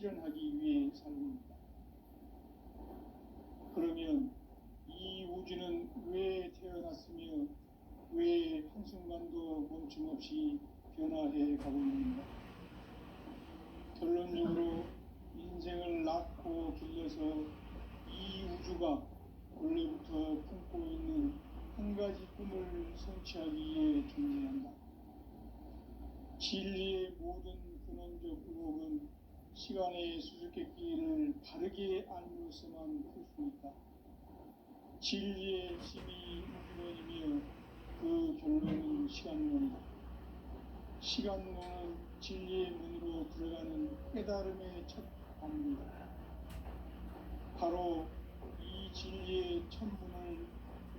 실현하기 위해 살립니다. 그러면 이 우주는 왜 태어났으며 왜 한순간도 멈춤없이 변화해 가고 있는가? 결론적으로 인생을 낳고 길러서 이 우주가 원래부터 품고 있는 한 가지 꿈을 성취하기 위해 존재한다. 진리의 모든 근원적 의혹은 시간의 수수께끼를 바르게 알므로서만 풀 수 있다. 진리의 집이 우주론이며 그 결론은 시간론이다. 시간론은 진리의 문으로 들어가는 깨달음의 첫 관문이다. 바로 이 진리의 첫 문을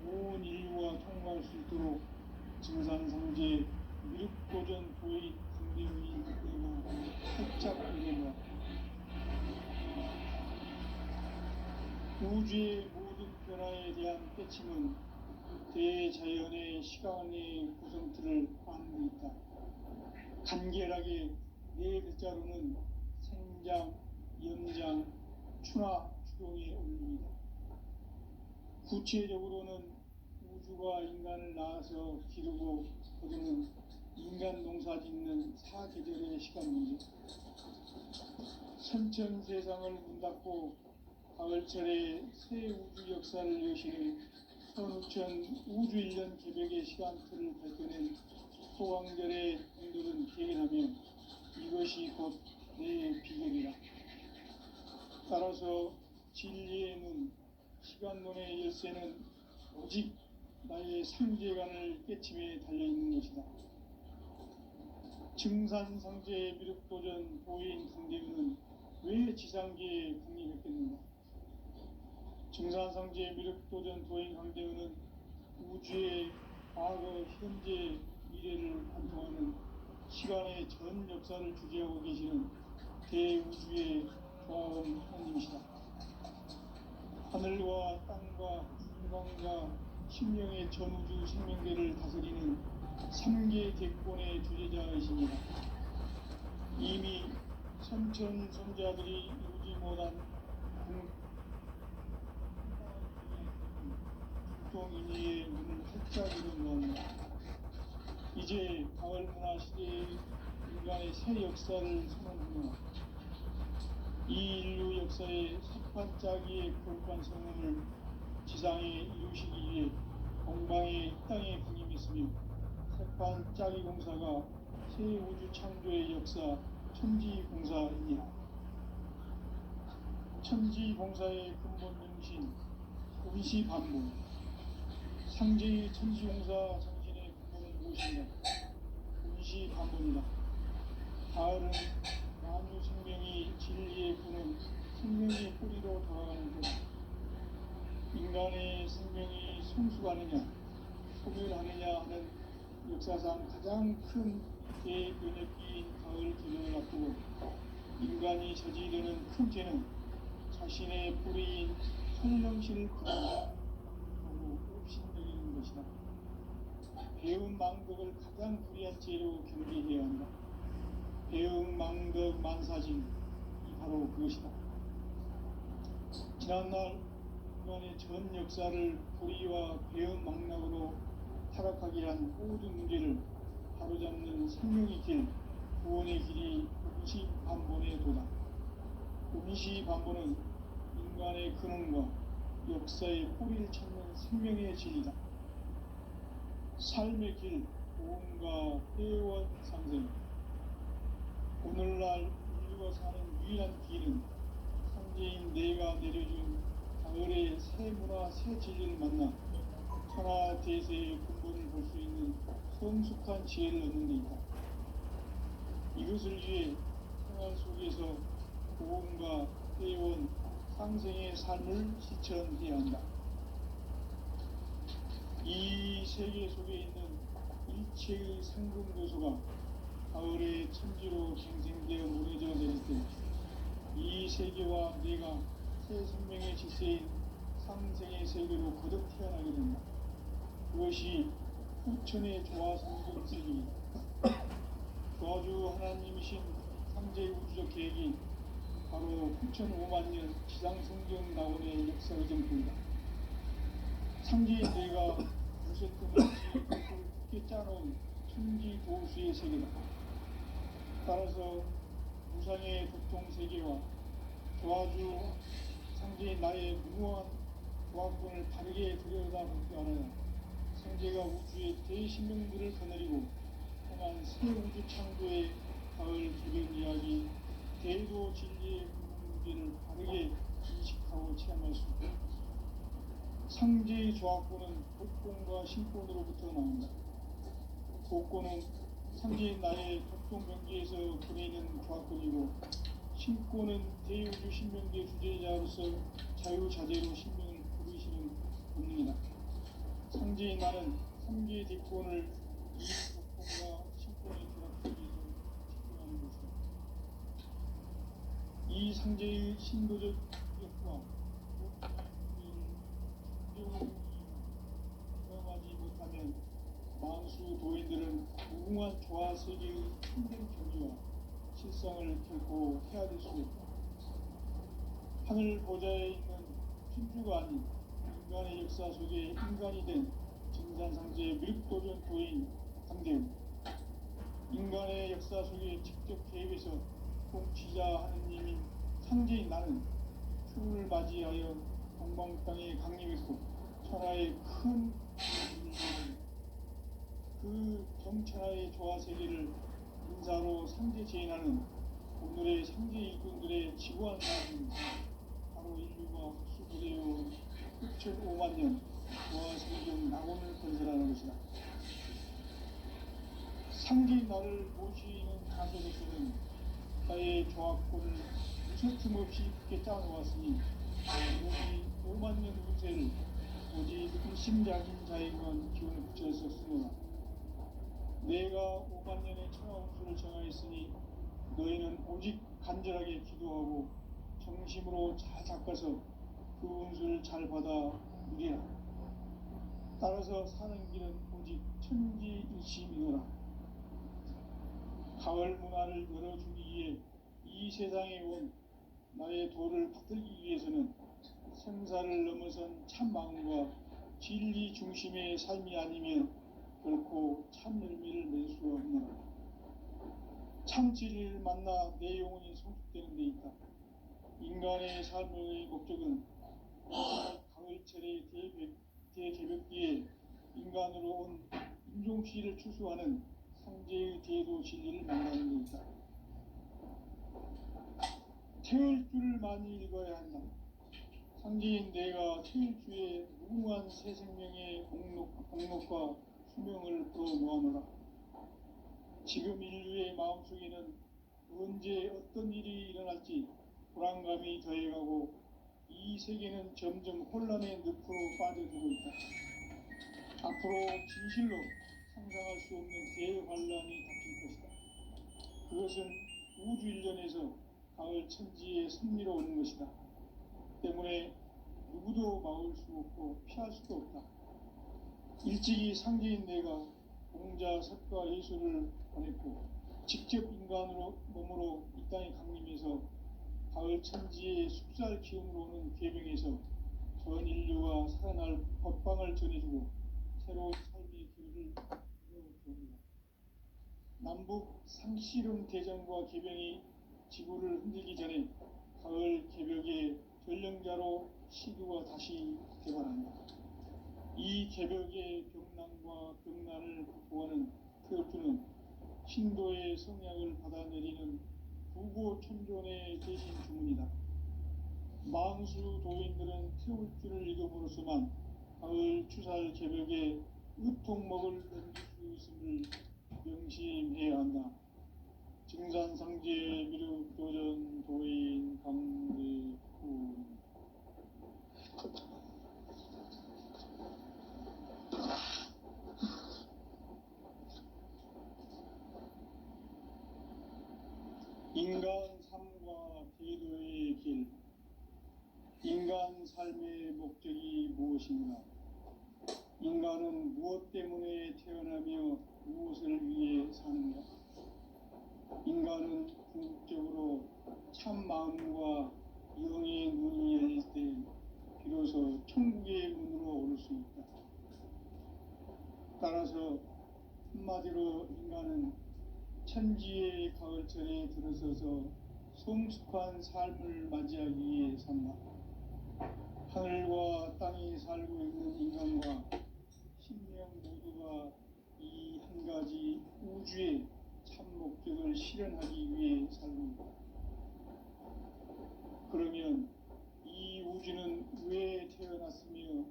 온 인류가 통과할 수 있도록 증산상제 미륵도전 도의 강대의 내가 살짝 이겨놓았다. 우주의 모든 변화에 대한 깨침은 대자연의 시간의 구성틀을 안고 있다. 간결하게 네 글자로는 생장, 연장, 추나 추동에 올립니다. 구체적으로는 우주가 인간을 낳아서 기르고 거두는 인간 농사 짓는 사계절의 시간 문제, 선천 세상을 문 닫고 가을철에 새 우주 역사를 여시는 선우천 우주 1년 개벽의 시간틀을 밝혀낸 소강절의 분들은 기억하며 이것이 곧 내 비결이라. 따라서 진리의 문, 시간론의 열쇠는 오직 나의 상제관을 깨침에 달려있는 것이다. 증산상제의 미륵도전 보인 강대문은 왜 지상계에 국립했겠는가? 증산상제의 미륵도전 도인 강대문은 우주의 과거, 현재, 미래를 관통하는 시간의 전 역사를 주재하고 계시는 대우주의 조화원 하나님이시다. 하늘과 땅과 인간과 신령의 전우주 생명계를 다스리는 3계 대권의 주재자이십니다. 이미 선천선자들이 이루지 못한 국동인의의 문을 활짝 열어놓았다. 이제 가을 문화 시대의 인간의 새 역사를 선언하며 이 인류 역사의 석반짜기의 거룩한 성공을 지상에 이루시기 위해 공방의 땅에 군임했으며 석반짜기 공사가 새 우주 창조의 역사 천지공사이니라. 천지공사의 근본 정신 운시반복, 상제의 천지공사 정신의 근본은 무엇인가? 운시반복이다. 가을은 만유 생명이 진리의 부는 생명의 뿌리로 돌아가는 것. 인간의 생명이 성숙하느냐 소멸하느냐 하는 역사상 가장 큰 대변혁기인 가을 계절을 앞두고 인간이 저지르는 큰 죄는 자신의 뿌리인 설령실을 거듭하고 업신여기는 것이다. 배운 망덕을 가장 불의한 죄로 경계해야 한다. 배응 망덕 만사진이 바로 그것이다. 지난날 인간의 전 역사를 불의와 배응 망락으로 타락하게 한 모든 문제를 바로잡는 생명의 길, 구원의 길이 운시반본의 도다. 운시반본은 인간의 근원과 역사의 뿌리를 찾는 생명의 진리다. 삶의 길, 보험과 회원 상생. 오늘날 인류가 사는 유일한 길은 상제인 내가 내려준 가을의 새 문화, 새 진리를 만나 천하 대세의 근본을 볼 수 있는 성숙한 지혜를 얻는 데 있다. 이것을 위해 생활 속에서 보험과 회원, 상생의 삶을 실천해야 한다. 이 세계 속에 있는 일체의 상금도소가 가을의 천지로 갱생되어 무너져 내릴 때 이 세계와 내가 새 생명의 질서인 상생의 세계로 거듭 태어나게 된다. 그것이 후천의 조화성경 세계이다. 조화주 하나님이신 상제 우주적 계획이 6,500만 년 지상성경 낙원의 역사 의정표이다. 상제인 내가 무쇠뜸을 굳게 짜놓은 천지 도수의 세계다. 따라서 무상의 도통 세계와 도와주 상제인 나의 무모한 조합권을 바르게 들여다볼 줄 알아야 상제가 우주의 대신명들을 거느리고 떠난 새 우주 창조의 가을 개변 이야기 대도 진리의 문제를 바르게 인식하고 체험할 수 있다. 상제의 조합권은 복권과 신권으로부터 나온다. 복권은 상제인 나의 독동병기에서 보내는 조합권이고, 신권은 대우주 신명계 주제자로서 자유자재로 신명을 부르시는 본능이다. 상제인 나는 3개의 대권을 이 복권과 신권의 조합 속에서 집중하는 것이다. 이 상제의 신도적 역과 경험하지 못하면 만수 도인들은 무궁한 조화 세계의 힘든 경지와 실상을 결코 헤아릴 수 없다. 하늘 보좌에 있는 신주가 아닌 인간의 역사 속에 인간이 된 증산상제의 미륵도전 도인 강대우, 인간의 역사 속에 직접 개입해서 통치자 하느님인 상제인 나는 추를 맞이하여 동방 땅에 강림했고 천하의 큰 그 정천하의 조화 세계를 인사로 상제 제인하는 오늘의 상제 일꾼들의 지구한 사람은 바로 인류가 흡수되어 6,500만 년 조화 세계의 낙원을 건설하는 것이다. 상제인 나를 모시는 가속에서는 나의 조합권을 무쇠틈 없이 굳게 짜놓았으니 오직 5만 년 운세를 오직 일심작인 자에게만 기운을 붙였었으므로 내가 5만 년의 천하 운수를 정하였으니 너희는 오직 간절하게 기도하고 정심으로 잘 닦아서 그 운수를 잘 받아 누리라. 따라서 사는 길은 오직 천지일심이노라. 가을 문화를 열어주기 위해 이 세상에 온 나의 도를 붙들기 위해서는 생사를 넘어선 참 마음과 진리 중심의 삶이 아니면 결코 참 열매를 맺을 수 없노라. 참 진리를 만나 내 영혼이 성숙되는 데 있다. 인간의 삶의 목적은 가을철의 대개벽기에 인간으로 온 인종시를 추수하는 상제의 대도 진리를 만나는 데 있다. 태울 줄을 많이 읽어야 한다. 상제인 내가 태울 주의 무궁한 새 생명의 공록과 수명을 불어 모아노라. 지금 인류의 마음속에는 언제 어떤 일이 일어날지 불안감이 더해가고 이 세계는 점점 혼란의 늪으로 빠져들고 있다. 앞으로 진실로 상상할 수 없는 대환란이 닥칠 것이다. 그것은 우주 일전에서 가을 천지의 섭리로 오는 것이다. 때문에 누구도 막을 수 없고 피할 수도 없다. 일찍이 상제인 내가 공자 석가 예수를 보냈고 직접 인간으로 몸으로 이 땅에 강림해서 가을 천지의 숲살 기운으로 오는 계병에서 전 인류가 살아날 법방을 전해주고 새로운 삶의 길을 열어봅니다. 남북 상씨름 대전과 계병이 지구를 흔들기 전에 가을 개벽의 전령자로 시두가 다시 개발한다. 이 개벽의 병난과 병난을 극복하는 태엽주는 신도의 성약을 받아내리는 부고천존의 대신 주문이다. 망수 도인들은 태울주를 읽음으로써만 가을 추살 개벽의 의통목을 넘길 수 있음을 명심해야 한다. 증산상제 미륵도전 도인 강대훈. 인간 삶과 대도의 길. 인간 삶의 목적이 무엇인가? 인간은 무엇 때문에 태어나며 무엇을 위해 사는가? 인간은 궁극적으로 참 마음과 영의 문이 열릴 때 비로소 천국의 문으로 오를 수 있다. 따라서 한마디로 인간은 천지의 가을철에 들어서서 성숙한 삶을 맞이하기 위해 산다. 하늘과 땅에 살고 있는 인간과 신명 모두가 이 한 가지 우주의 참 목적을 실현하기 위해 살고 있다. 그러면 이 우주는 왜 태어났으며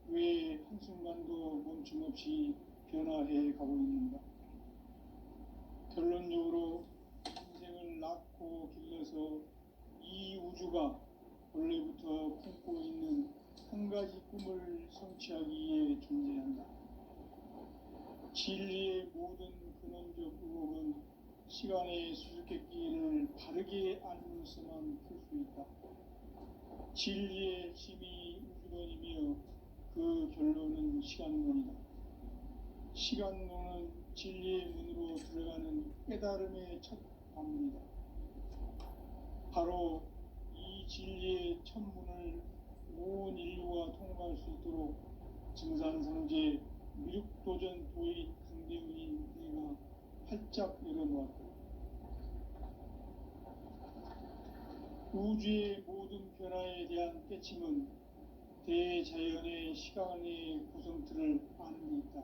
왜 한순간도 멈춤없이 변화해 가고 있는가? 결론적으로 인생을 낳고 길러서 이 우주가 원래부터 품고 있는 한 가지 꿈을 성취하기 위해 존재한다. 진리의 모든 근원적 의혹은 시간의 수수께끼를 바르게 알면서만 풀 수 있다. 진리의 힘이 우주론이며 그 결론은 시간론이다. 시간론은 진리의 문으로 들어가는 깨달음의 첫 관문이다. 바로 이 진리의 첫 문을 온 인류가 통과할 수 있도록 증산상제 미륵도전 도인 강대훈인 내가 활짝 열어놓았다. 우주의 모든 변화에 대한 깨침은 대자연의 시간의 구성틀을 아는 데 있다.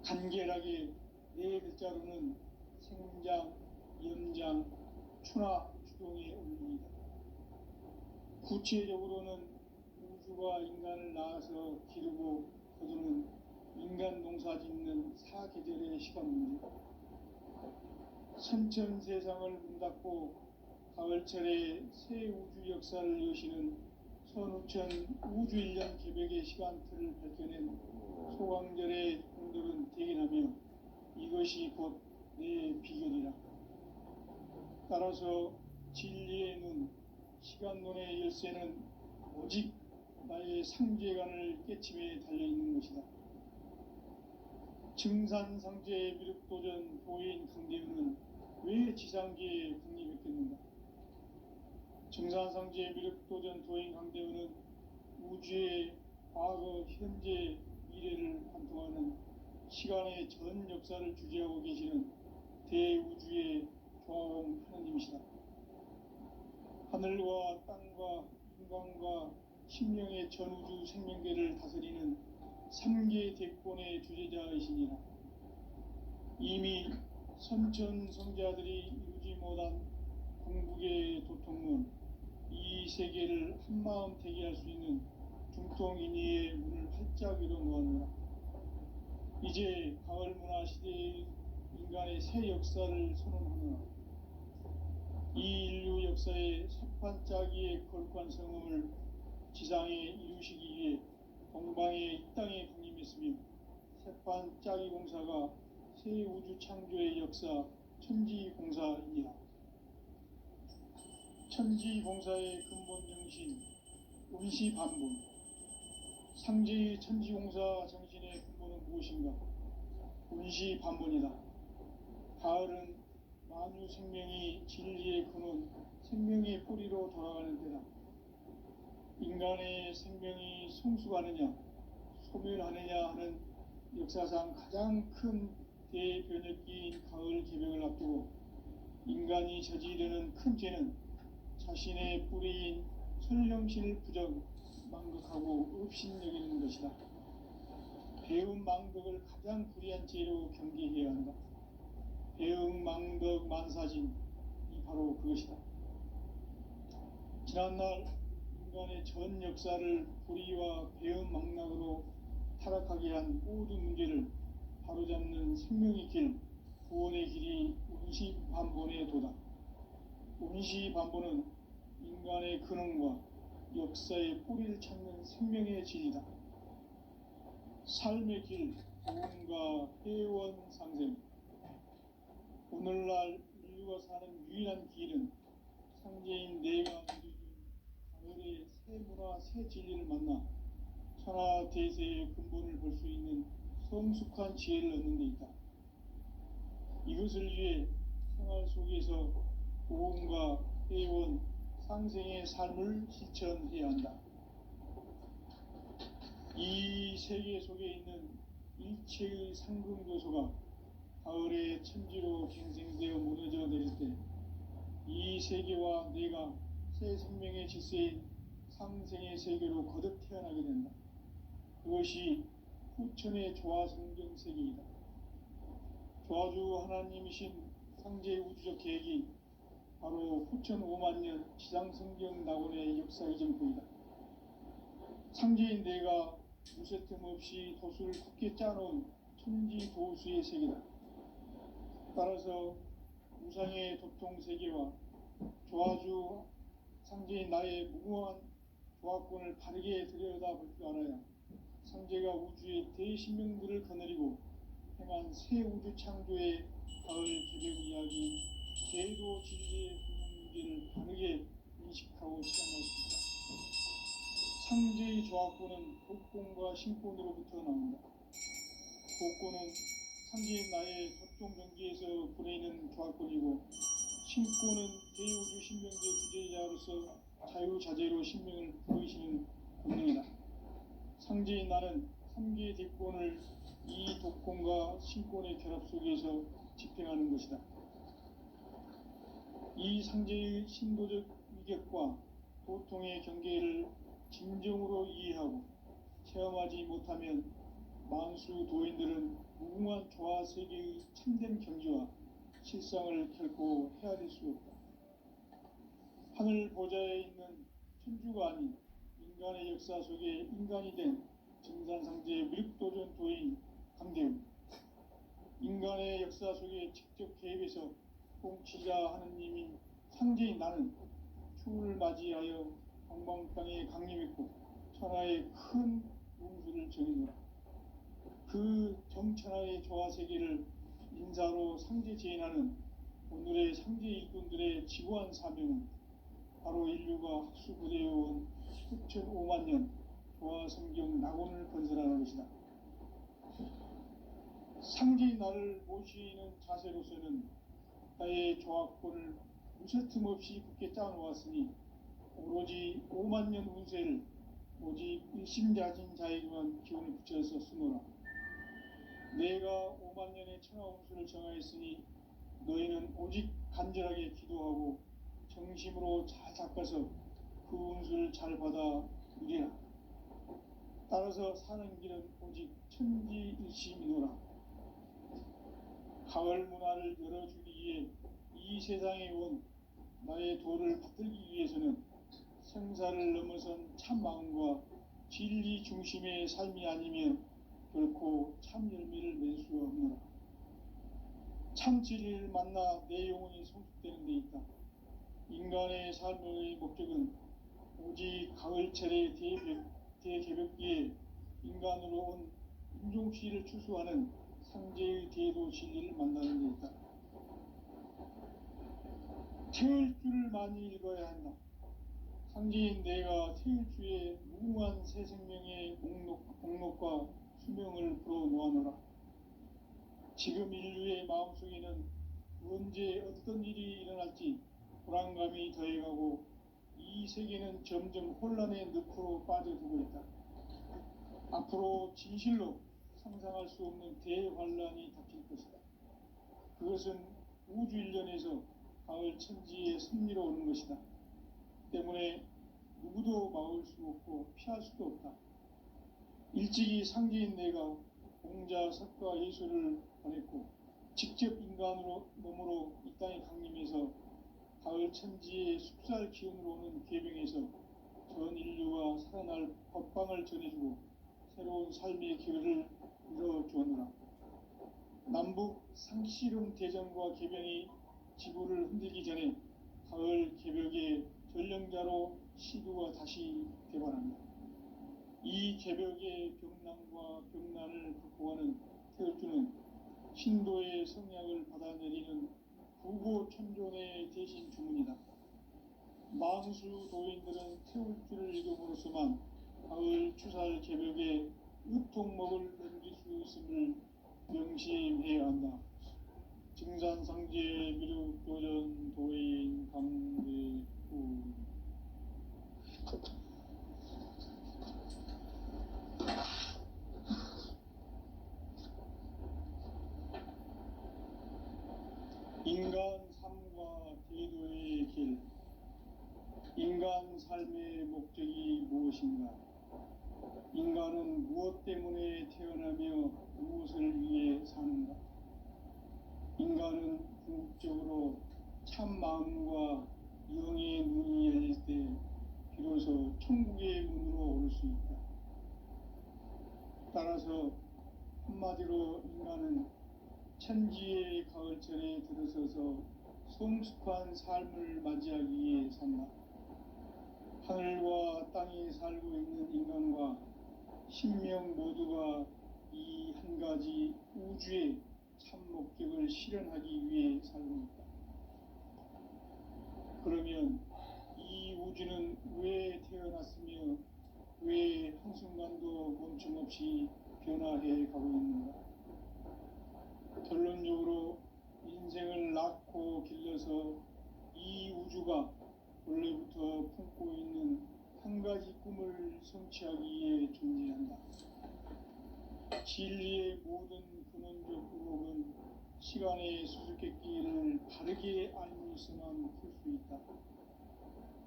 간결하게 네 글자로는 생장, 염장, 추나 주동의 원리이다. 구체적으로는 우주가 인간을 낳아서 기르고 거두는 인간 농사 짓는 사계절의 시간 문제, 선천 세상을 문 닫고 가을철에 새 우주 역사를 여시는 선우천 우주 1년 개벽의 시간틀을 밝혀낸 소강절의 공들은 대견하며 이것이 곧 내 비결이라. 따라서 진리의 눈, 시간론의 열쇠는 오직 나의 상제관을 깨침에 달려있는 것이다. 증산상제의 미륵도전 도인 강대훈은 왜 지상계에 국립했겠는가? 증산상제의 미륵도전 도인 강대훈은 우주의 과거, 현재, 미래를 관통하는 시간의 전 역사를 주재하고 계시는 대우주의 조화공 하나님이시다. 하늘과 땅과 인간과 신명의 전우주 생명계를 다스리는 3계 대권의 주제자이시니라. 이미 선천성자들이 이루지 못한 궁극의 도통문, 이 세계를 한마음 대기할 수 있는 중통인의의 문을 활짝 열어놓았노라. 이제 가을 문화 시대의 인간의 새 역사를 선언하노라. 이 인류 역사의 sep판짜기의 거룩한 성음을 지상에 이루시기 위해 동방에 이 땅에 군림했으며 sep판짜기 공사가 새 우주 창조의 역사 천지공사이니라. 천지공사의 근본 정신 운시반본, 상제의 천지공사 정신의 근본은 무엇인가? 운시반본이다. 가을은 만유 생명이 진리의 근원, 생명의 뿌리로 돌아가는 때다. 인간의 생명이 성숙하느냐, 소멸하느냐 하는 역사상 가장 큰 대변혁기인 가을 개벽을 앞두고 인간이 저지르는 큰 죄는 자신의 뿌리인 설령실 부정, 망극하고 업신여기는 것이다. 배움 망덕을 가장 불의한 죄로 경계해야 한다. 배움 망덕 만사진, 이 바로 그것이다. 지난날 인간의 전 역사를 불의와 배움 망락으로 타락하게 한 모든 문제를 바로잡는 생명의 길, 구원의 길이 운시반본의 도다. 운시반본은 인간의 근원과 역사의 뿌리를 찾는 생명의 진이다. 삶의 길, 도움과 회원 상생. 오늘날 인류가 사는 유일한 길은 상제인 내가 알려준 가을의 새 문화, 새 진리를 만나 천하 대세의 근본을 볼 수 있는 성숙한 지혜를 얻는 데 있다. 이것을 위해 생활 속에서 도움과 회원, 상생의 삶을 실천해야 한다. 이 세계 속에 있는 일체의 상승교소가 가을의 천지로 갱생되어 무너져 내릴 때 이 세계와 내가 새 생명의 질서인 상생의 세계로 거듭 태어나게 된다. 그것이 후천의 조화성경 세계이다. 조화주 하나님이신 상제 우주적 계획이 바로 후천 5만 년 지상성경 낙원의 역사 이전부이다. 상제인 내가 무쇠 틈 없이 도수를 굳게 짜놓은 천지 도수의 세계다. 따라서 우상의 도통 세계와 조화주 상제인 나의 무궁한 조화권을 바르게 들여다볼 줄 알아야 상제가 우주의 대신명들을 거느리고 행한 새 우주 창조의 가을 개벽 이야기, 계도 진리의 궁극문제를 바르게 인식하고 체험할 수 있다. 상제의 조화권은 복권과 신권으로부터 나온다. 복권은 상제인 나의 협동 경기에서 보내는 조화권이고, 신권은 대우주 신명제 주제자로서 자유자재로 신명을 보이시는 권능이다. 상제인 나는 3개의 대권을 이 독권과 신권의 결합 속에서 집행하는 것이다. 이 상제의 신도적 위격과 도통의 경계를 진정으로 이해하고 체험하지 못하면 만수 도인들은 무궁한 조화 세계의 참된 경지와 실상을 결코 헤아릴 수 없다. 하늘 보좌에 있는 천주가 아닌 인간의 역사 속에 인간이 된 증산상제의 미륵도전 도인 강대우, 인간의 역사 속에 직접 개입해서 공치자 하느님인 상제인 나는 추운을 맞이하여 동방땅에 강림했고 천하의 큰 웅수를 정해노라. 그 정천하의 조화세계를 인사로 상제 제인하는 오늘의 상제 일꾼들의 지구한 사명은 바로 인류가 학수부대해온 수천 5만 년 조화성경 낙원을 건설하는 것이다. 상제인 나를 모시는 자세로서는 나의 조화권을 무쇠틈 없이 굳게 짜놓았으니 오로지 5만 년 운세를 오직 일심자진 자에게만 기운을 붙여서 쓰노라. 내가 5만 년의 천하 운수를 정하였으니 너희는 오직 간절하게 기도하고 정심으로 잘 닦아서 그 운수를 잘 받아 누리라. 따라서 사는 길은 오직 천지일심이노라. 가을 문화를 열어주기 위해 이 세상에 온 나의 도를 받들기 위해서는 생사를 넘어선 참 마음과 진리 중심의 삶이 아니면 결코 참 열매를 맺을 수 없노라. 참 진리를 만나 내 영혼이 성숙되는 데 있다. 인간의 삶의 목적은 오직 가을철의 대개벽기에 인간으로 온 인종시를 추수하는 상제의 대도 진리를 만나는 데 있다. 태울 줄을 많이 읽어야 한다. 상제인 내가 태울주의 무궁한 새 생명의 목록과 수명을 풀어놓아노라. 지금 인류의 마음속에는 언제 어떤 일이 일어날지 불안감이 더해가고 이 세계는 점점 혼란의 늪으로 빠져들고 있다. 앞으로 진실로 상상할 수 없는 대환란이 닥칠 것이다. 그것은 우주 일련에서 가을 천지의 섭리로 오는 것이다. 때문에 누구도 막을 수 없고 피할 수도 없다. 일찍이 상제인 내가 공자, 석가, 예수를 보냈고 직접 인간으로 몸으로 이 땅에 강림해서 가을 천지의 숲살 기운으로 오는 계명에서 전 인류가 살아날 법방을 전해주고 새로운 삶의 기회를 이뤄주었노라. 남북 상씨름 대전과 개병이 지구를 흔들기 전에 가을 개벽의 전령자로 시도가 다시 개발한다. 이 개벽의 병난과 병난을 극복하는 태울주는 신도의 성약을 받아내리는 부고천존의 대신 주문이다. 만수 도인들은 태울주를 읽음으로써만 가을 추살 개벽에 으통목을 넘길 수 있음을 명심해야 한다. 증산상제 미륵도전 도인 강대우 인간 삶과 대도의 길, 인간 삶의 목적이 무엇인가? 인간은 무엇 때문에 태어나며 무엇을 위해 사는가? 인간은 궁극적으로 참 마음과 영의 눈이 열릴 때 비로소 천국의 문으로 오를 수 있다. 따라서 한마디로 인간은 천지의 가을철에 들어서서 성숙한 삶을 맞이하기 위해 산다. 하늘과 땅에 살고 있는 인간과 신명 모두가 이 한 가지 우주의 참 목적을 실현하기 위해 살고 있다. 그러면 이 우주는 왜 태어났으며 왜 한순간도 멈춤없이 변화해 가고 있는가? 결론적으로 인생을 낳고 길러서 이 우주가 원래부터 품고 있는 한 가지 꿈을 성취하기 위해 존재한다. 진리의 모든 근원적 의혹은 시간의 수수께끼를 바르게 알면서만 풀 수 있다.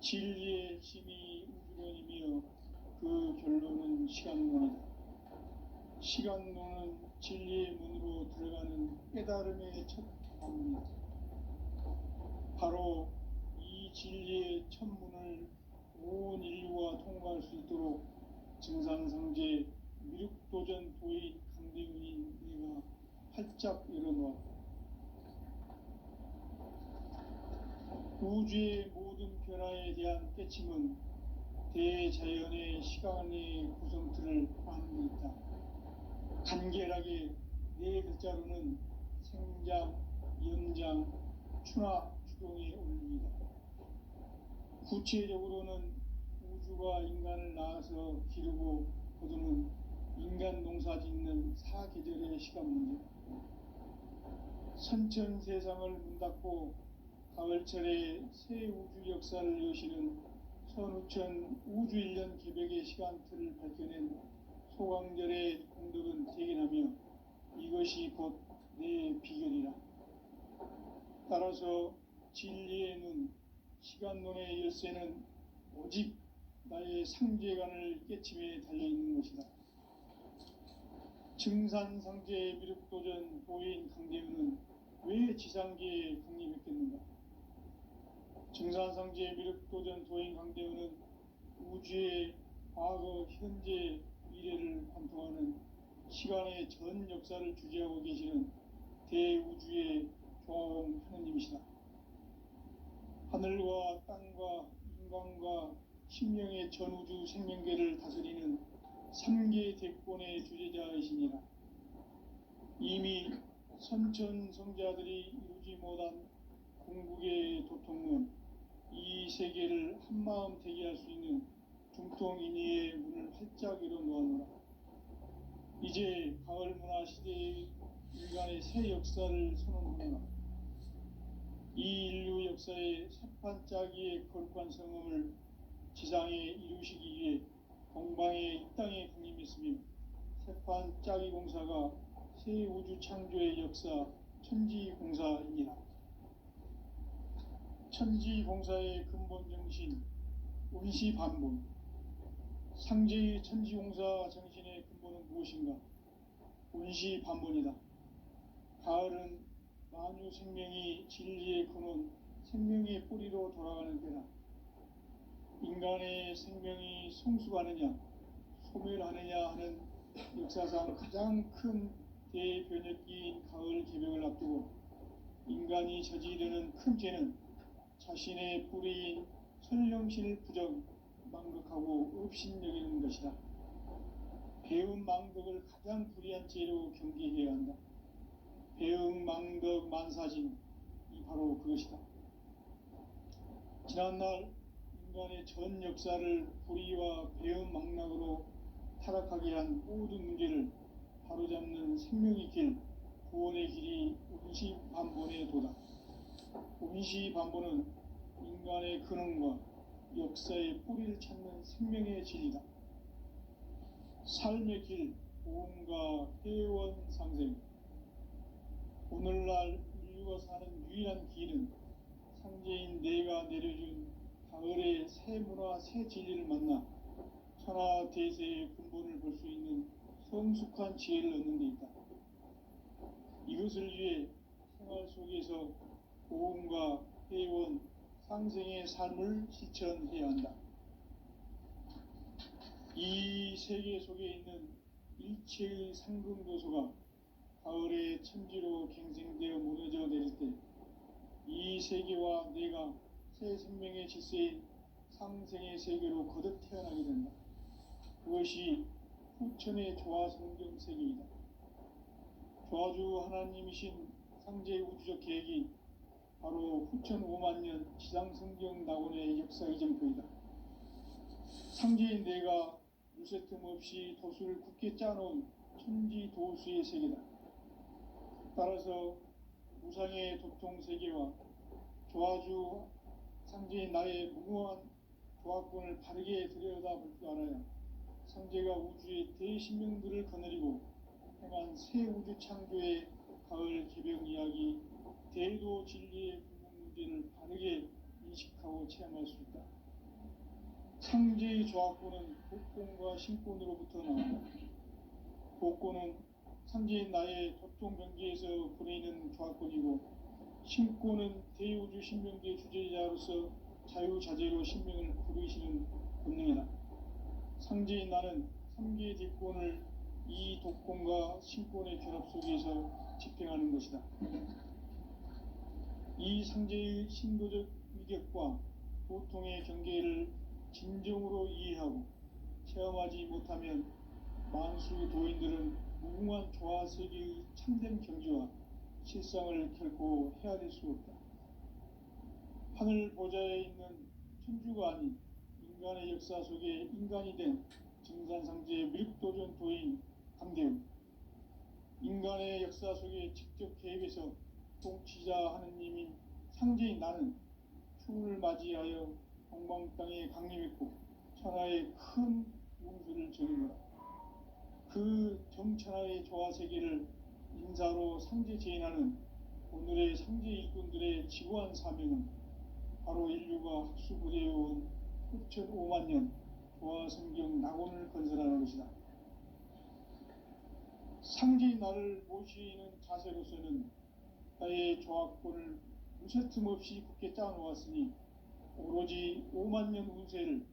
진리의 핵심이 우주론이며 그 결론은 시간론이다. 시간론은 진리의 문으로 들어가는 깨달음의 첫 방문이다. 바로 이 진리의 첫 문을 온 인류가 통과할 수 있도록 증산상제 미륵도전 도인 강대훈인 내가 활짝 열어놓았다. 우주의 모든 변화에 대한 깨침은 대자연의 시간의 구성틀을 아는 데 있다. 간결하게 네 글자로는 생장, 연장, 추나 추동의 원리이다. 구체적으로는 우주가 인간을 낳아서 기르고 거두는 인간 농사 짓는 사계절의 시간 문제, 선천 세상을 문 닫고 가을철에 새 우주 역사를 여시는 선우천 우주 1년 개벽의 시간틀을 밝혀낸 소강절의 공덕은 대견하며 이것이 곧 내 비결이라. 따라서 진리의 눈, 시간론의 열쇠는 오직 나의 상제관을 깨침에 달려있는 것이다. 증산상제 미륵도전 도인 강대훈은 왜 지상계에 강림했겠는가? 증산상제 미륵도전 도인 강대훈은 우주의 과거, 현재, 미래를 관통하는 시간의 전 역사를 주재하고 계시는 대우주의 종합원 하느님이시다. 하늘과 땅과 인간과 신명의 전우주 생명계를 다스리는 3계 대권의 주재자이시니라. 이미 선천성자들이 이루지 못한 궁극의 도통문, 이 세계를 한마음 되게 할 수 있는 중통인의의 문을 활짝 열어놓았노라. 이제 가을 문화 시대의 인간의 새 역사를 선언하노라. 이 인류 역사의 새판짜기의 거룩한 성음을 지상에 이루시기 위해 동방의 이 땅에 강림했으며 새판짜기 공사가 새 우주 창조의 역사 천지공사이니라. 천지공사의 근본 정신 운시반본, 상제의 천지공사 정신의 근본은 무엇인가? 운시반본이다. 가을은 만유 생명이 진리의 근원, 생명의 뿌리로 돌아가는 때다. 인간의 생명이 성숙하느냐, 소멸하느냐 하는 역사상 가장 큰 대변혁기인 가을 개벽을 앞두고 인간이 저지르는 큰 죄는 자신의 뿌리인 선령신을 부정, 망극하고 업신여기는 것이다. 배움 망덕을 가장 불의한 죄로 경계해야 한다. 배움 망덕 만사진, 이 바로 그것이다. 지난날 인간의 전 역사를 불의와 배움 망락으로 타락하게 한 모든 문제를 바로잡는 생명의 길, 구원의 길이 운시반본의 도다. 운시반본은 인간의 근원과 역사의 뿌리를 찾는 생명의 진리다. 삶의 길, 보험과 회원 상생. 오늘날 인류가 사는 유일한 길은 상제인 내가 내려준 가을의 새 문화 새 진리를 만나 천하 대세의 근본을 볼 수 있는 성숙한 지혜를 얻는 데 있다. 이것을 위해 생활 속에서 고음과 회원, 상생의 삶을 실천해야 한다. 이 세계 속에 있는 일체의 상금도소가 가을의 천지로 갱생되어 무너져 내릴 때 이 세계와 내가 새 생명의 질서인 상생의 세계로 거듭 태어나게 된다. 그것이 후천의 조화 성경 세계이다. 조화주 하나님이신 상제의 우주적 계획이 바로 후천 5만 년 지상 성경 낙원의 역사의 점표이다. 상제인 내가 물새 틈 없이 도수를 굳게 짜놓은 천지 도수의 세계다. 따라서 무상의 도통 세계와 조화주 상제인 나의 무궁한 조화권을 바르게 들여다볼 줄 알아야 상제가 우주의 대신명들을 거느리고 행한 새 우주 창조의 가을 개벽 이야기, 대도 진리의 궁극 문제를 바르게 인식하고 체험할 수 있다. 상제의 조화권은 복권과 신권으로부터 나온다. 복권은 상제인 나의 도통 경계에서 보내는 조화권이고, 신권은 대우주 신명계의 주제자로서 자유자재로 신명을 부르시는 본능이다. 상제인 나는 3개의 뒷권을 이 독권과 신권의 결합 속에서 집행하는 것이다. 이 상제의 신도적 위격과 보통의 경계를 진정으로 이해하고 체험하지 못하면 만수 도인들은 무궁한 조화 세계의 참된 경지와 실상을 결코 헤아릴 수 없다. 하늘 보좌에 있는 천주가 아닌 인간의 역사 속에 인간이 된 증산상제의 밀도전 도인 강대우, 인간의 역사 속에 직접 개입해서 통치자 하느님인 상제인 나는 추운을 맞이하여 동방 땅에 강림했고 천하의 큰 운수를 전한 거라. 그 정천하의 조화 세계를 인사로 상제 제인하는 오늘의 상제 일꾼들의 지구한 사명은 바로 인류가 학수부대해온 후천 5만 년 조화 성경 낙원을 건설하는 것이다. 상제인 나를 모시는 자세로서는 나의 조화권을 무쇠틈 없이 굳게 짜놓았으니 오로지 5만 년 운세를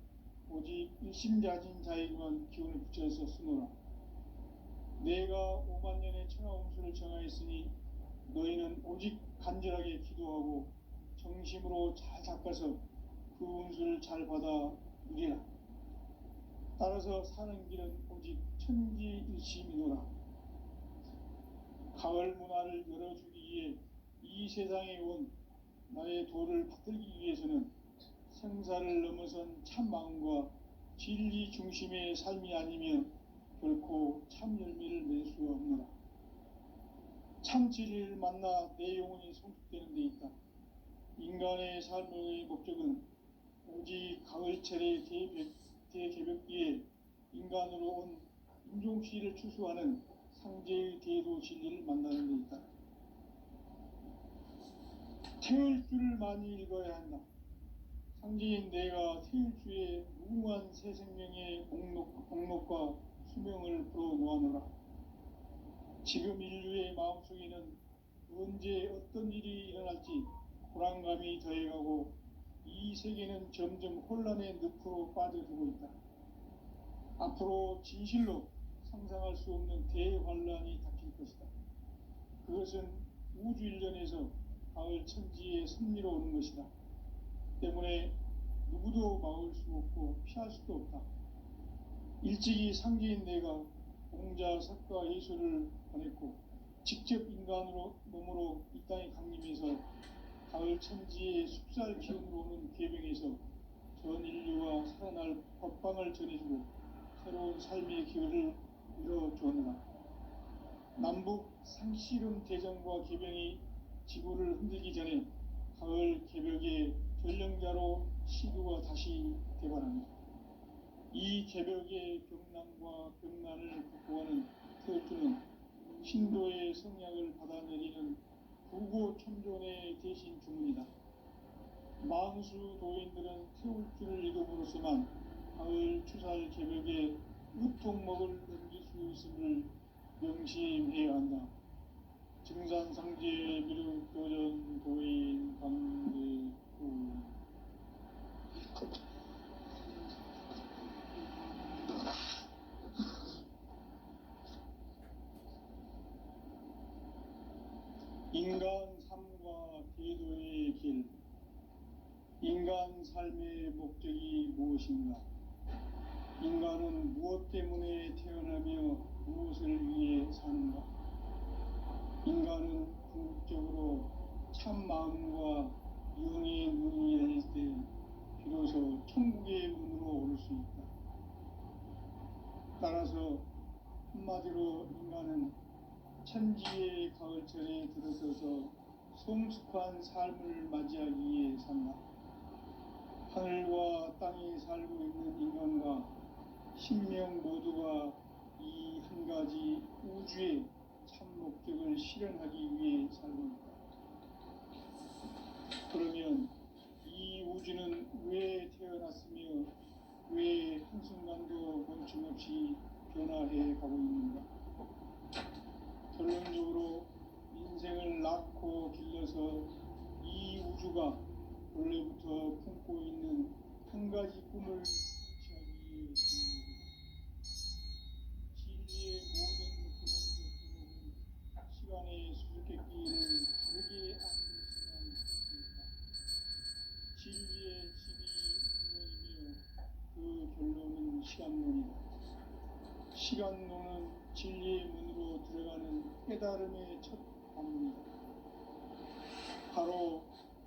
오직 일심자진 자에게만 기운을 붙여서 쓰노라. 내가 5만 년의 천하 운수를 정하였으니 너희는 오직 간절하게 기도하고 정심으로 잘 닦아서 그 운수를 잘 받아 누리라. 따라서 사는 길은 오직 천지일심이노라. 가을 문화를 열어주기 위해 이 세상에 온 나의 도를 받들기 위해서는 생사를 넘어선 참 마음과 진리 중심의 삶이 아니면 결코 참 열매를 맺을 수가 없노라. 참 진리를 만나 내 영혼이 성숙되는 데 있다. 인간의 삶의 목적은 오직 가을철의 대개벽기에 인간으로 온 인종씨를 추수하는 상제의 대도 진리를 만나는 데 있다. 태일주를 많이 읽어야 한다. 상제인 내가 태일주의 무궁한 새 생명의 목록과 수명을 풀어놓아노라. 지금 인류의 마음속에는 언제 어떤 일이 일어날지 불안감이 더해가고 이 세계는 점점 혼란의 늪으로 빠져들고 있다. 앞으로 진실로 상상할 수 없는 대환란이 닥칠 것이다. 그것은 우주 일련에서 가을 천지의 섭리로 오는 것이다. 때문에 누구도 막을 수 없고 피할 수도 없다. 일찍이 상제인 내가 공자, 석가, 예수를 보냈고 직접 인간으로 몸으로 이 땅에 강림해서 가을 천지의 숲살 기운으로 오는 계병에서 전 인류가 살아날 법방을 전해주고 새로운 삶의 기회를 이뤄주었노라. 남북 상씨름 대전과 계병이 지구를 흔들기 전에 가을 개벽의 전령자로 시류가 다시 대발합니다. 이 개벽의 병난과 병난을 극복하는 태일주는 신도의 성약을 받아내리는 부고천존의 대신 주문이다. 만수 도인들은 태울 줄을 이름으로서만 가을 추살 개벽에 우통먹을 넘길 수 있음을 명심해야 한다. 증산상제 미륵도전 도인 강대구. 인간 삶과 대도의 길. 인간 삶의 목적이 무엇인가? 인간은 무엇 때문에 태어나며 무엇을 위해 사는가? 인간은 궁극적으로 참 마음과 영의 문이 열릴 때 비로소 천국의 문으로 오를 수 있다. 따라서 한마디로 인간은 천지의 가을철에 들어서서 성숙한 삶을 맞이하기 위해 산다. 하늘과 땅에 살고 있는 인간과 신명 모두가 이 한 가지 우주의 참 목적을 실현하기 위해 살고 있다. 그러면 이 우주는 왜 태어났으며 왜 한순간도 멈춤없이 변화해 가고 있는가? 결론적으로 인생을 낳고 길러서 이 우주가 원래부터 품고 있는 한 가지 꿈을 성취하기 위해 진리의 모든 근원적 근원은 시간의 수수께끼를 다르게 안을 수만 있다. 진리의 집이 인간이며 그 결론은 시간론이다. 시간론은 진리의 문으로 들어가는 깨달음의 첫 방문이다. 바로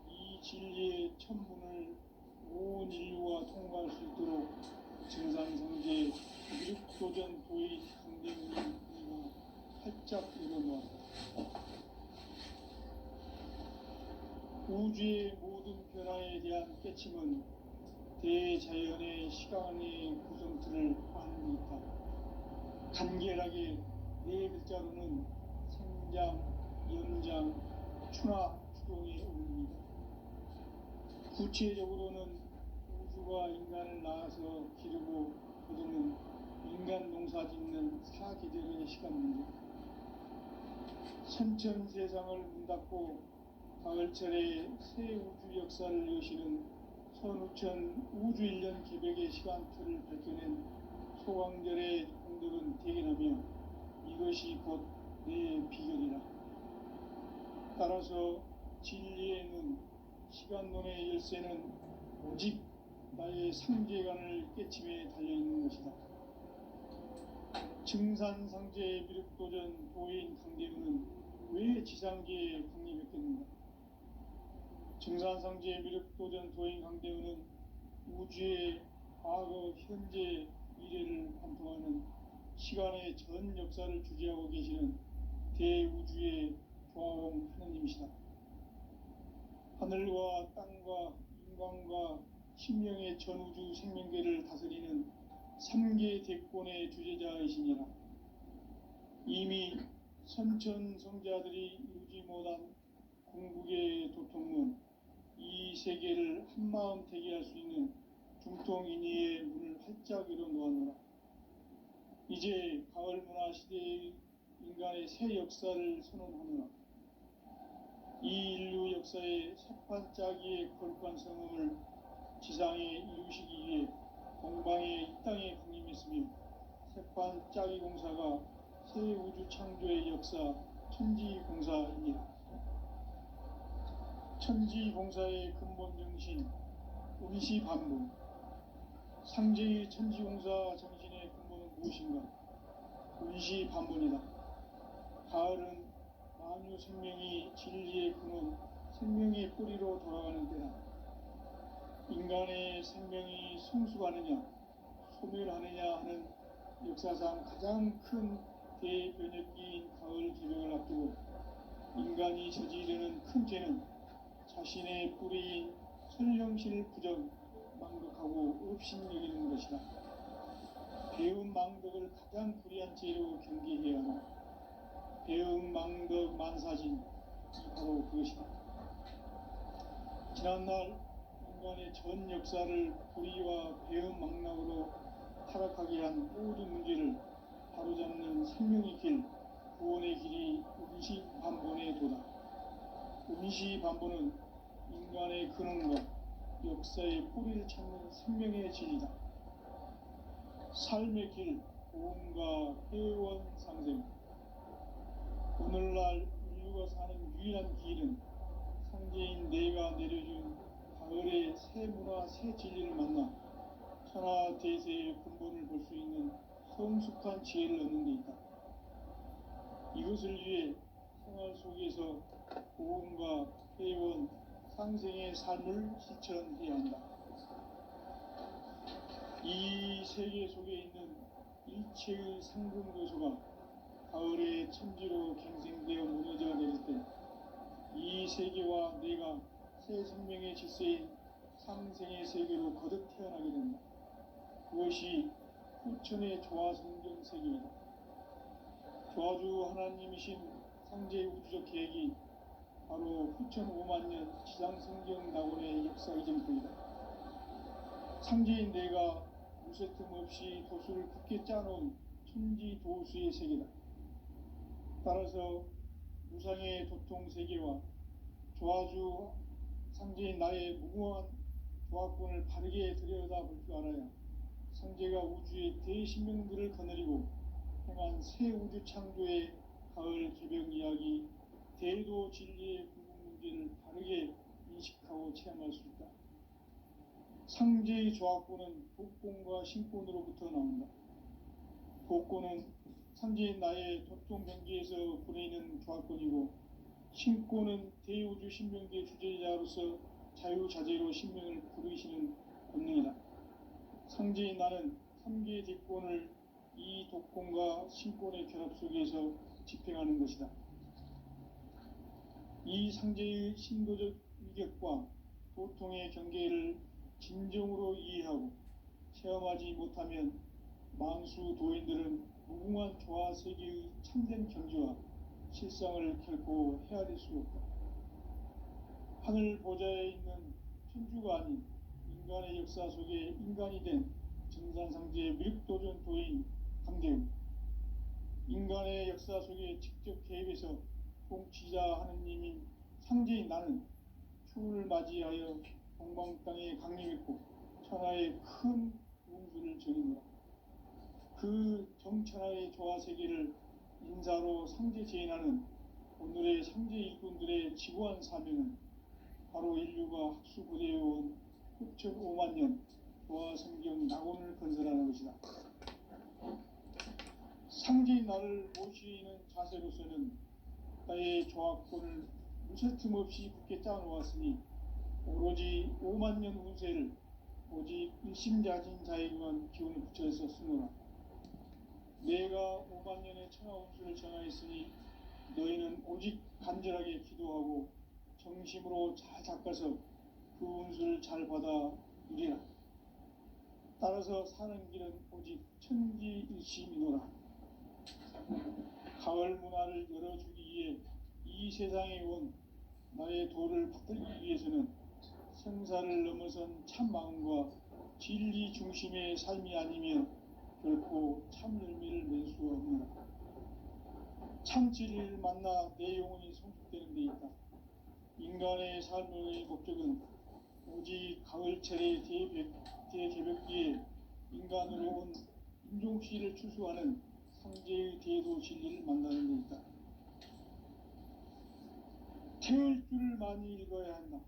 이 진리의 첫 문을 온 인류가 통과할 수 있도록 증산성제 미륵도전 도의 강대문을 활짝 열어놓았다. 우주의 모든 변화에 대한 깨침은 대자연의 시간의 구성틀을 아는 데 있다. 간결하게 네 글자로는 생장, 연장, 추나, 추동에 어울립니다. 구체적으로는 우주가 인간을 낳아서 기르고 거두는 인간 농사 짓는 사계절의 시간 문제. 선천 세상을 문 닫고 가을철에 새 우주 역사를 여시는 선우천 우주일년 기백의 시간틀을 밝혀낸 소광절의 공덕은 대견하며 이것이 곧 내 비결이라. 따라서 진리의 눈, 시간론의 열쇠는 오직 나의 상계관을 깨침에 달려있는 것이다. 증산상제 미륵도전 도인 강대문은 왜 지상계에 강림했겠는가? 증산상제 미륵도전 도인 강대문은 우주의 과거, 현재, 미래를 관통하는 시간의 전 역사를 주재하고 계시는 대우주의 조화홍 하느님이시다. 하늘과 땅과 인간과 신명의 전우주 생명계를 다스리는 3계 대권의 주제자이시니라. 이미 선천성자들이 이루지 못한 궁극의 도통문, 이 세계를 한마음 되게 할 수 있는 중통인의의 문을 활짝 열어놓았노라. 이제 가을 문화 시대의 인간의 새 역사를 선언하노라. 이 인류 역사의 새판짜기의 거룩한 성음을 지상에 이루시기 위해 동방의 이 땅에 강림했으며 새판짜기 공사가 새 우주 창조의 역사 천지공사입니다. 천지공사의 근본 정신 운시반복. 상제의 천지공사 정신의 근본은 무엇인가? 운시반복이다. 가을은 만유 생명이 진리의 근원, 생명의 뿌리로 돌아가는 때다. 인간의 생명이 성숙하느냐, 소멸하느냐 하는 역사상 가장 큰 대변혁기인 가을 기명을 앞두고 인간이 저지르는 큰 죄는 자신의 뿌리인 설령실 부정, 망덕하고 업신여기는 것이다. 배움 망덕을 가장 불의한 죄로 경계해야 한다. 배움 망덕 만사진, 바로 그것이다. 지난날 인간의 전 역사를 불의와 배은망락으로 타락하게 한 모든 문제를 바로잡는 생명의 길, 구원의 길이 운시반본의 도다. 운시반본은 인간의 근원과 역사의 뿌리를 찾는 생명의 진리다. 삶의 길, 보험과 회원 상생. 오늘날 인류가 사는 유일한 길은 상제인 내가 내려준 가을의 새 문화, 새 진리를 만나 천하 대세의 근본을 볼 수 있는 성숙한 지혜를 얻는 데 있다. 이것을 위해 생활 속에서 보험과 회원, 상생의 삶을 실천해야 한다. 이 세계 속에 있는 일체의 상금 요소가 가을의 천지로 갱생되어 무너져 내릴 때 이 세계와 내가 새 생명의 질서인 상생의 세계로 거듭 태어나게 된다. 그것이 후천의 조화성경 세계이다. 조화주 하나님이신 상제의 우주적 계획이 바로 후천 5만 년 지상성경 낙원의 역사 이전부이다. 상제인 내가 무쇠틈 없이 도수를 굳게 짜놓은 천지 도수의 세계다. 따라서 무상의 도통 세계와 조화주 상제인 나의 무궁한 조화권을 바르게 들여다볼 줄 알아야 상제가 우주의 대신명들을 거느리고 행한 새 우주 창조의 가을 개벽 이야기, 대도 진리의 궁극 문제를 바르게 인식하고 체험할 수 있다. 상제의 조화권은 복권과 신권으로부터 나온다. 복권은 상제인 나의 도통 경계에서 보내는 조화권이고, 신권은 대우주 신명기의 주제자로서 자유자재로 신명을 부르시는 권능이다. 상제인 나는 3개의 대권을 이 독권과 신권의 결합 속에서 집행하는 것이다. 이 상제의 신도적 위격과 도통의 경계를 진정으로 이해하고 체험하지 못하면 만수 도인들은 무궁한 조화 세계의 참된 경지와 실상을 결코 헤아릴 수 없다. 하늘 보좌에 있는 천주가 아닌 인간의 역사 속에 인간이 된 정산상제의 미륵도전 도인 강대우, 인간의 역사 속에 직접 개입해서 통치자 하느님인 상제인 나는 추후를 맞이하여 동방 땅에 강림했고 천하의 큰 운수를 정의노라. 그 정천하의 조화세계를 인사로 상제 제인하는 오늘의 상제 일꾼들의 지구한 사명은 바로 인류가 학수고대해온 후천 5만 년 조화성경 낙원을 건설하는 것이다. 상제인 나를 모시는 자세로서는 나의 조화권을 무쇠틈 없이 굳게 짜놓았으니 오로지 5만 년 운세를 오직 일심자진 자에게만 기운을 붙여서 쓰노라. 내가 5만 년의 천하 운수를 정하였으니 너희는 오직 간절하게 기도하고 정심으로 잘 닦아서 그 운수를 잘 받아 누리라. 따라서 사는 길은 오직 천지일심이노라. 가을 문화를 열어주기 위해 이 세상에 온 나의 도를 받들기 위해서는 생사를 넘어선 참 마음과 진리 중심의 삶이 아니면 결코 참 열매를 맺을 수 없노라. 참 진리를 만나 내 영혼이 성숙되는 데 있다. 인간의 삶의 목적은 오직 가을철의 대개벽기에 인간으로 온 인종시를 추수하는 상제의 대도 진리를 만나는 데 있다. 태을 줄을 많이 읽어야 한다.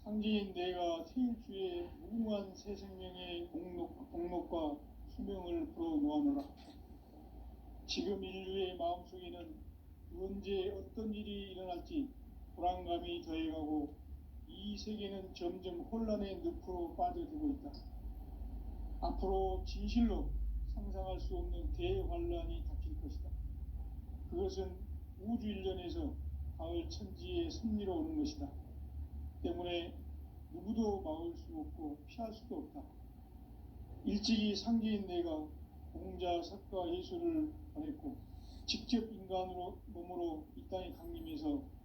상제인 내가 태을 주에 무궁한 새 생명의 공록과 수명을 불어놓아노라. 지금 인류의 마음속에는 언제 어떤 일이 일어날지 불안감이 더해가고 이 세계는 점점 혼란의 늪으로 빠져들고 있다. 앞으로 진실로 상상할 수 없는 대환란이 닥칠 것이다. 그것은 우주 일련에서 가을 천지의 섭리로 오는 것이다. 때문에 누구도 막을 수 없고 피할 수도 없다. 일찍이 상제인 내가 공자, 석가, 예수를 보냈고 직접 인간으로 몸으로 이 땅에 강림해서